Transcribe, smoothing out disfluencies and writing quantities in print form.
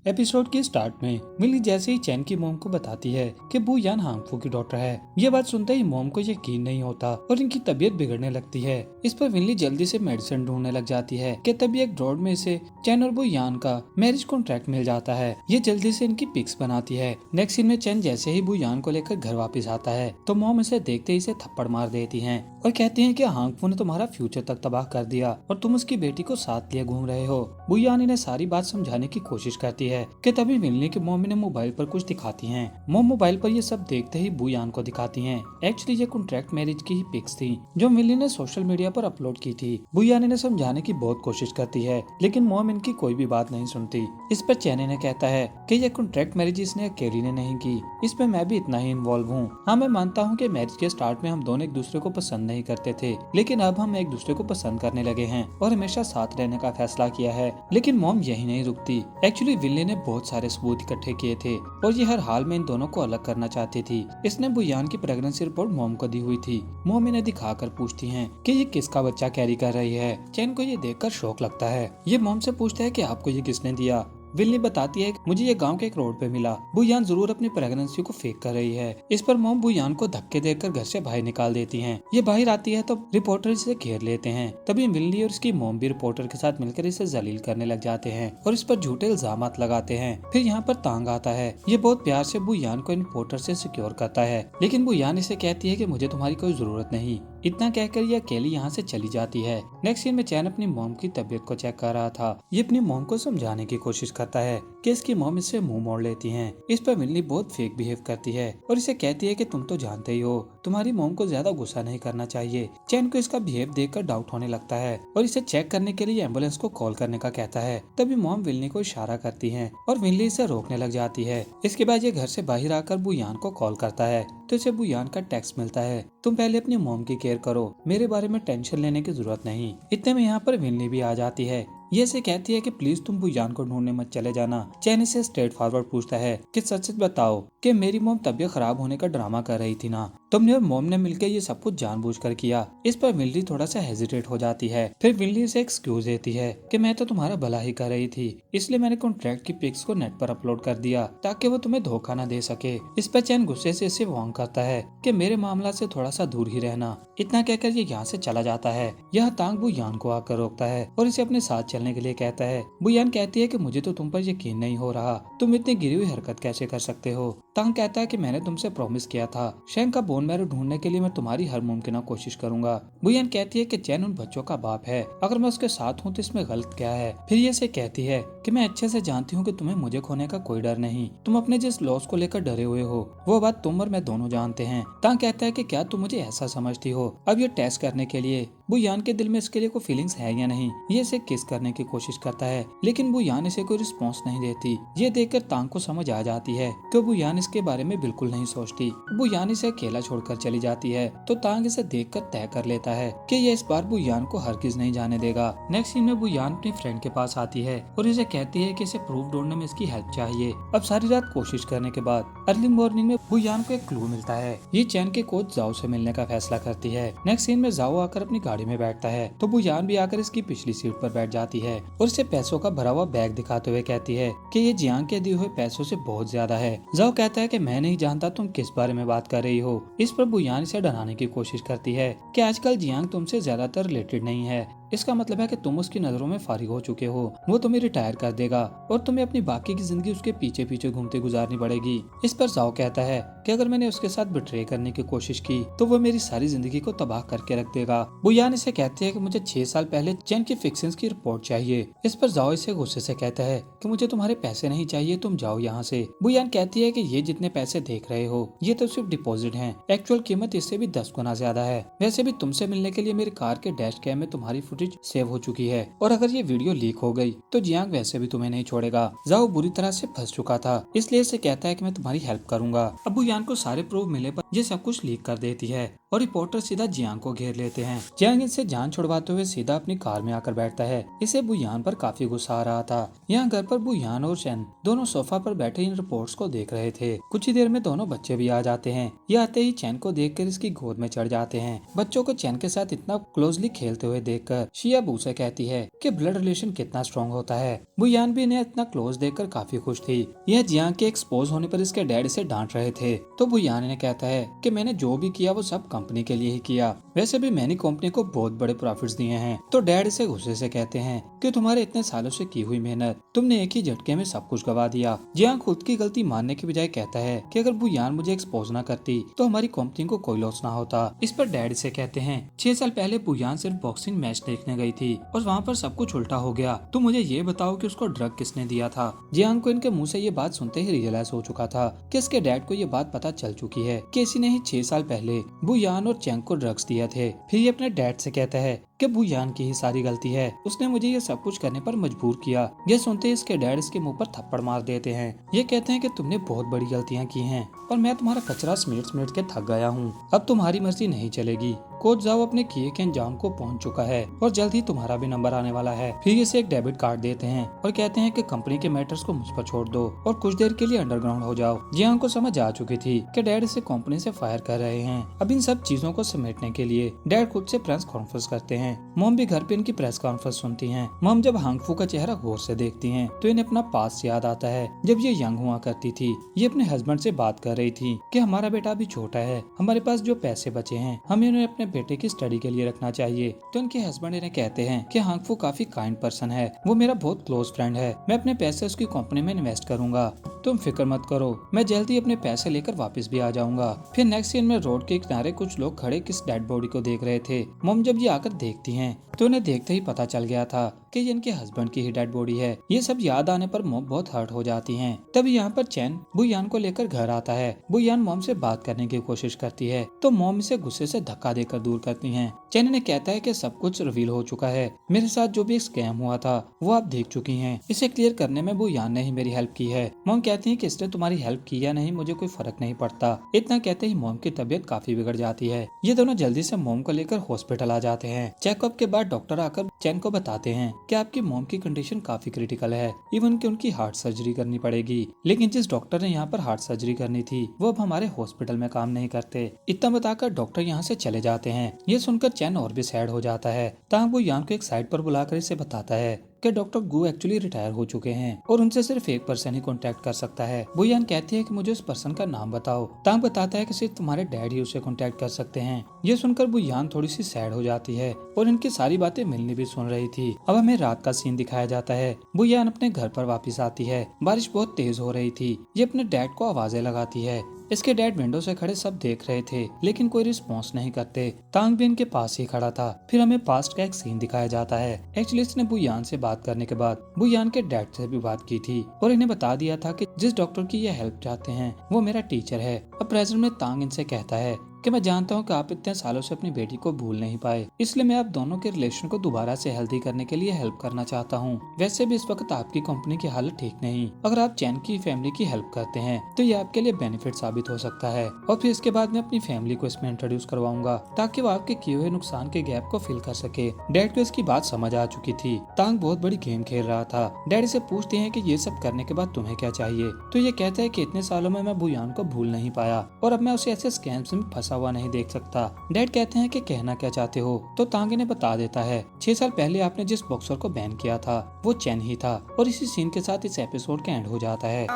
Episode के start में मिली जैसे ही चैन की मोम को बताती है कि बू यान हांगफू की डॉटर है। ये बात सुनते ही मोम को यकीन नहीं होता और इनकी तबीयत बिगड़ने लगती है। इस पर विनली जल्दी से मेडिसिन ढूंढने लग जाती है कि तभी एक ड्रॉर में से चैन और बू यान का मैरिज कॉन्ट्रैक्ट मिल जाता है। ये जल्दी से इनकी पिक्स बनाती है। नेक्स्ट सीन में चैन जैसे ही बू यान को लेकर घर वापस आता है तो मोम इसे देखते ही इसे थप्पड़ मार देती है और कहती है कि हांगफू ने तुम्हारा फ्यूचर तक तबाह कर दिया और तुम उसकी बेटी को साथ लिए घूम रहे हो। बू यान इन्हें सारी बात समझाने की कोशिश करती है कि तभी मिलने की मोम इन्हें मोबाइल पर कुछ दिखाती हैं। मोम मोबाइल पर ये सब देखते ही बू यान को दिखाती हैं। एक्चुअली ये कॉन्ट्रैक्ट मैरिज की ही पिक्स थी जो मिली ने सोशल मीडिया पर अपलोड की थी। बू यान इन्हें समझाने की बहुत कोशिश करती है लेकिन मोम इनकी कोई भी बात नहीं सुनती। इस पर चैन इन्हें कहता है कि ये कॉन्ट्रैक्ट मैरिज इसने अकेली ने नहीं की, इसमें मैं भी इतना ही इन्वॉल्व हूँ। हाँ, मैं मानता हूँ कि मैरिज के स्टार्ट में हम दोनों एक दूसरे को पसंद नहीं करते थे लेकिन अब हम एक दूसरे को पसंद करने लगे हैं और हमेशा साथ रहने का फैसला किया है। लेकिन मोम यही नहीं रुकती। एक्चुअली विनली ने बहुत सारे सबूत इकट्ठे किए थे और ये हर हाल में इन दोनों को अलग करना चाहती थी। इसने बुयान की प्रेगनेंसी रिपोर्ट मोम को दी हुई थी। मोम इन्हें दिखाकर पूछती हैं कि ये किसका बच्चा कैरी कर रही है। चैन को ये देखकर शौक लगता है। ये मोम से पूछता है कि आपको ये किसने दिया। विल्ली बताती है कि मुझे ये गांव के एक रोड पे मिला। बुयान जरूर अपनी प्रेगनेंसी को फेक कर रही है। इस पर मोम बुयान को धक्के देकर घर से बाहर निकाल देती हैं। ये बाहर आती है तो रिपोर्टर इसे घेर लेते हैं। तभी विल्ली और इसकी मोम भी रिपोर्टर के साथ मिलकर इसे जलील करने लग जाते हैं और इस पर झूठे इल्जामात लगाते हैं। फिर यहाँ पर तांग आता है। ये बहुत प्यार से बुयान को इन रिपोर्टर से सिक्योर करता है लेकिन बुयान इसे कहती है कि मुझे तुम्हारी कोई जरूरत नहीं। इतना कहकर ये अकेली यहाँ से चली जाती है। नेक्स्ट सीन में चैन अपनी मोम की तबीयत को चेक कर रहा था। ये अपनी मोम को समझाने की कोशिश करता है कि इसकी मोम इससे मुंह मोड़ लेती हैं। इस पर मिलनी बहुत फेक बिहेव करती है और इसे कहती है कि तुम तो जानते ही हो तुम्हारी मोम को ज्यादा गुस्सा नहीं करना चाहिए। चैन को इसका बिहेव देखकर डाउट होने लगता है और इसे चेक करने के लिए एम्बुलेंस को कॉल करने का कहता है। तभी मोम विल्ली को इशारा करती है और विल्ली इसे रोकने लग जाती है। इसके बाद ये घर से बाहर आकर बुयान को कॉल करता है तो इसे बुयान का टेक्स्ट मिलता है, तुम पहले अपनी मोम की केयर करो, मेरे बारे में टेंशन लेने की जरूरत नहीं। इतने में यहाँ पर विल्ली भी आ जाती है। ये इसे कहती है कि प्लीज तुम बुयान को ढूंढने मत चले जाना। चैन इसे स्ट्रेट फॉरवर्ड पूछता है कि सच सच बताओ कि मेरी मोम तबीयत खराब होने का ड्रामा कर रही थी ना, तुमने और मोम ने मिलकर ये सब कुछ जानबूझकर किया। इस पर विल्ली थोड़ा सा हेजिटेट हो जाती है। फिर विल्ली से एक्सक्यूज देती है कि मैं तो तुम्हारा भला ही कर रही थी, इसलिए मैंने कॉन्ट्रैक्ट की पिक्स को नेट पर अपलोड कर दिया ताकि वो तुम्हें धोखा न दे सके। इस पर चैन गुस्से से इसे वार्न करता है कि मेरे मामला से थोड़ा सा दूर ही रहना। इतना कहकर ये यहाँ से चला जाता है। यह तांग बुयान को आकर रोकता है और इसे अपने साथ चलने के लिए कहता है। बुयान कहती है कि मुझे तो तुम पर यकीन नहीं हो रहा, तुम इतनी गिरी हुई हरकत कैसे कर सकते हो। तांग कहता है कि मैंने तुमसे प्रॉमिस किया था शेंग का बोन मैरो ढूंढने के लिए मैं तुम्हारी हर मुमकिन कोशिश करूंगा। बुयान कहती है कि चैन उन बच्चों का बाप है, अगर मैं उसके साथ हूँ तो इसमें गलत क्या है। फिर ये से कहती है कि मैं अच्छे से जानती हूँ कि तुम्हें मुझे खोने का कोई डर नहीं, तुम अपने जिस लॉस को लेकर डरे हुए हो वो बात तुम और मैं दोनों जानते हैं। तांग कहता है कि क्या तुम मुझे ऐसा समझती हो। अब ये टेस्ट करने के लिए बुयान के दिल में इसके लिए कोई फीलिंग्स है या नहीं। ये इसे किस करने की कोशिश करता है लेकिन बुयान इसे कोई रिस्पॉन्स नहीं देती। ये देखकर तांग को समझ आ जाती है कि बुयान इसके बारे में बिल्कुल नहीं सोचती। बुयान इसे अकेला छोड़कर चली जाती है तो तांग इसे देखकर तय कर लेता है कि ये इस बार बुयान को हरगिज नहीं जाने देगा। नेक्स्ट सीन में बुयान अपनी फ्रेंड के पास आती है और इसे कहती है कि इसे प्रूफ ढूंढने में इसकी हेल्प चाहिए। अब सारी रात कोशिश करने के बाद अर्ली मॉर्निंग में बुयान को एक क्लू मिलता है। ये चैन के कोच जाओ से मिलने का फैसला करती है। नेक्स्ट सीन में जाओ आकर अपनी गाड़ी में बैठता है तो बुयान भी आकर इसकी पिछली सीट पर बैठ जाती है और इसे पैसों का भरा हुआ बैग दिखाते हुए कहती है कि ये जियांग के दिए हुए पैसों से बहुत ज्यादा है। जाओ कहता है कि मैं नहीं जानता तुम किस बारे में बात कर रही हो। इस पर बुयान इसे डराने की कोशिश करती है कि आजकल जियांग तुमसे ज्यादातर रिलेटेड नहीं है, इसका मतलब है कि तुम उसकी नजरों में फारिग हो चुके हो, वो तुम्हें रिटायर कर देगा और तुम्हें अपनी बाकी की जिंदगी उसके पीछे पीछे घूमते गुजारनी पड़ेगी। इस पर जाओ कहता है कि अगर मैंने उसके साथ बिट्रे करने की कोशिश की तो वो मेरी सारी जिंदगी को तबाह करके रख देगा। बुयान इसे कहती है कि मुझे 6 साल पहले चैन की फिक्सिंग्स की रिपोर्ट चाहिए। इस पर जाओ इसे गुस्से से कहता है कि मुझे तुम्हारे पैसे नहीं चाहिए, तुम जाओ यहाँ से। बुयान कहती है कि ये जितने पैसे देख रहे हो ये तो सिर्फ डिपॉजिट हैं, एक्चुअल कीमत इससे भी 10 गुना ज्यादा है। वैसे भी तुमसे मिलने के लिए मेरी कार के डैश कैम में तुम्हारी फुटेज सेव हो चुकी है और अगर ये वीडियो लीक हो गई तो जियांग वैसे भी तुम्हें नहीं छोड़ेगा। जाओ बुरी तरह से फंस चुका था इसलिए इसे कहता है कि मैं तुम्हारी हेल्प करूंगा। अब बुयान को सारे प्रूफ मिले पर ये सब कुछ लीक कर देती है और रिपोर्टर सीधा जियांग को घेर लेते हैं। जियांग इनसे जान छुड़वाते हुए सीधा अपनी कार में आकर बैठता है। इसे बुयान पर काफी गुस्सा आ रहा था। यहाँ घर पर बुयान और चैन दोनों सोफा पर बैठे इन रिपोर्ट्स को देख रहे थे। कुछ ही देर में दोनों बच्चे भी आ जाते हैं। ये आते ही चैन को देखकर इसकी गोद में चढ़ जाते हैं। बच्चों को चैन के साथ इतना क्लोजली खेलते हुए देखकर शिया बू से कहती है कि ब्लड रिलेशन कितना स्ट्रॉन्ग होता है। बुयान भी इन्हें इतना क्लोज देखकर काफी खुश थी। यह जियांग के एक्सपोज होने पर इसके डैड इसे डांट रहे थे, तो बुयान इन्हें कहता है कि मैंने जो भी किया वो सब कंपनी के लिए ही किया। वैसे भी मैंने कंपनी को बहुत बड़े प्रॉफिट्स दिए हैं। तो डैड इसे गुस्से से कहते हैं कि तुम्हारे इतने सालों से की हुई मेहनत तुमने एक ही झटके में सब कुछ गवा दिया। जियांग खुद की गलती मानने की बजाय कहता है कि अगर बुयान मुझे एक्सपोज ना करती तो हमारी कंपनी को कोई लॉस ना होता। इस पर डैड इसे कहते हैं 6 साल पहले बुयान सिर्फ बॉक्सिंग मैच देखने गई थी और वहाँ पर सब कुछ उल्टा हो गया। तो मुझे ये बताओ कि उसको ड्रग किसने दिया था। जियांग को इनके मुंह से ये बात सुनते ही रियलाइज हो चुका था कि इसके डैड को ये बात पता चल चुकी है कि इसी ने ही 6 साल पहले बुयान और चैंग को ड्रग्स दिए थे। फिर ये अपने डैड से कहता है कि बुयान की ही सारी गलती है, उसने मुझे ये सब कुछ करने पर मजबूर किया। ये सुनते ही इसके डैड इसके मुंह पर थप्पड़ मार देते हैं। ये कहते हैं कि तुमने बहुत बड़ी गलतियां की हैं और मैं तुम्हारा कचरा समेट के थक गया हूँ। अब तुम्हारी मर्जी नहीं चलेगी। कोच जाओ अपने किए के अंजाम को पहुंच चुका है और जल्द ही तुम्हारा भी नंबर आने वाला है। फिर इसे एक डेबिट कार्ड देते हैं और कहते हैं कि कंपनी के मैटर्स को मुझ पर छोड़ दो और कुछ देर के लिए अंडरग्राउंड हो जाओ। जियांग को समझ आ चुकी थी कि डैड इसे कंपनी से फायर कर रहे हैं। अब इन सब चीजों को समेटने के लिए डैड खुद से प्रेस कॉन्फ्रेंस करते हैं। मॉम भी घर पे इनकी प्रेस कॉन्फ्रेंस सुनती हैं। मॉम जब हांगफू का चेहरा गौर से देखती हैं तो इन्हें अपना पास्ट याद आता है। जब ये यंग हुआ करती थी, ये अपने हस्बैंड से बात कर रही थी कि हमारा बेटा अभी छोटा है, हमारे पास जो पैसे बचे हैं हमें उन्हें अपने बेटे की स्टडी के लिए रखना चाहिए। तो इनके हस्बैंड इन्हें कहते हैं कि हांगफू काफी काइंड पर्सन है, वो मेरा बहुत क्लोज फ्रेंड है, मैं अपने पैसे उसकी कंपनी में इन्वेस्ट करूंगा, तुम फिक्र मत करो, मैं जल्दी अपने पैसे लेकर वापस भी आ जाऊंगा। फिर नेक्स्ट सीन में रोड के किनारे कुछ लोग खड़े किस डेड बॉडी को देख रहे थे। मॉम जब ये आकर देखती हैं तो उन्हें देखते ही पता चल गया था कि ये इनके हस्बैंड की ही डेड बॉडी है। ये सब याद आने पर मॉम बहुत हर्ट हो जाती हैं। तभी यहाँ पर चैन बुयान को लेकर घर आता है। बुयान मॉम से बात करने की कोशिश करती है तो मॉम इसे गुस्से से धक्का देकर दूर करती हैं। चैन ने कहता है कि सब कुछ रिवील हो चुका है, मेरे साथ जो भी स्कैम हुआ था वो आप देख चुकी हैं, इसे क्लियर करने में बुयान ने ही मेरी हेल्प की है। मॉम कहती है कि इसने तुम्हारी हेल्प की या नहीं मुझे कोई फर्क नहीं पड़ता। इतना कहते ही मॉम की तबीयत काफी बिगड़ जाती है। ये दोनों जल्दी से मॉम को लेकर हॉस्पिटल आ जाते हैं। चेकअप के बाद डॉक्टर आकर चैन को बताते हैं कि आपकी मॉम की कंडीशन काफी क्रिटिकल है, इवन कि उनकी हार्ट सर्जरी करनी पड़ेगी। लेकिन जिस डॉक्टर ने यहाँ पर हार्ट सर्जरी करनी थी वो अब हमारे हॉस्पिटल में काम नहीं करते। इतना बताकर डॉक्टर यहाँ से चले जाते हैं। ये सुनकर चैन और भी सैड हो जाता है। तब वो यान को एक साइड पर बुलाकर इसे बताता है कि डॉक्टर गु एक्चुअली रिटायर हो चुके हैं और उनसे सिर्फ एक पर्सन ही कांटेक्ट कर सकता है। बुयान कहती है कि मुझे उस पर्सन का नाम बताओ। तांग बताता है कि सिर्फ तुम्हारे डैड ही उसे कांटेक्ट कर सकते हैं। ये सुनकर बुयान थोड़ी सी सैड हो जाती है और इनकी सारी बातें मिलनी भी सुन रही थी। अब हमें रात का सीन दिखाया जाता है। बुयान अपने घर पर वापस आती है। बारिश बहुत तेज हो रही थी। ये अपने डैड को आवाजें लगाती है। इसके डैड विंडो से खड़े सब देख रहे थे लेकिन कोई रिस्पॉन्स नहीं करते। तांग भी इनके पास ही खड़ा था। फिर हमें पास्ट का एक सीन दिखाया जाता है। एक्चुअली इसने बुयान से बात करने के बाद बुयान के डैड से भी बात की थी और इन्हें बता दिया था कि जिस डॉक्टर की ये हेल्प चाहते हैं वो मेरा टीचर है। अब प्रेजेंट में तांग इनसे कहता है कि मैं जानता हूँ कि आप इतने सालों से अपनी बेटी को भूल नहीं पाए, इसलिए मैं आप दोनों के रिलेशन को दोबारा से हेल्दी करने के लिए हेल्प करना चाहता हूँ। वैसे भी इस वक्त आपकी कंपनी की हालत ठीक नहीं, अगर आप चैन की फैमिली की हेल्प करते हैं तो ये आपके लिए बेनिफिट साबित हो सकता है। और फिर इसके बाद मैं अपनी फैमिली को इसमें इंट्रोड्यूस करवाऊंगा ताकि वो आपके किए हुए नुकसान के गैप को फिल कर सके। डैड को इसकी बात समझ आ चुकी थी। तांग बहुत बड़ी गेम खेल रहा था। डैडी से पूछते हैं कि ये सब करने के बाद तुम्हें क्या चाहिए, तो ये कहता है कि इतने सालों में मैं बुयान को भूल नहीं पाया और अब मैं उसे ऐसे स्कैम्स में फंसा हुआ नहीं देख सकता। डैड कहते हैं कि कहना क्या चाहते हो, तो तांग इन्हें बता देता है 6 साल पहले आपने जिस बॉक्सर को बैन किया था वो चैन ही था। और इसी सीन के साथ इस एपिसोड का एंड हो जाता है।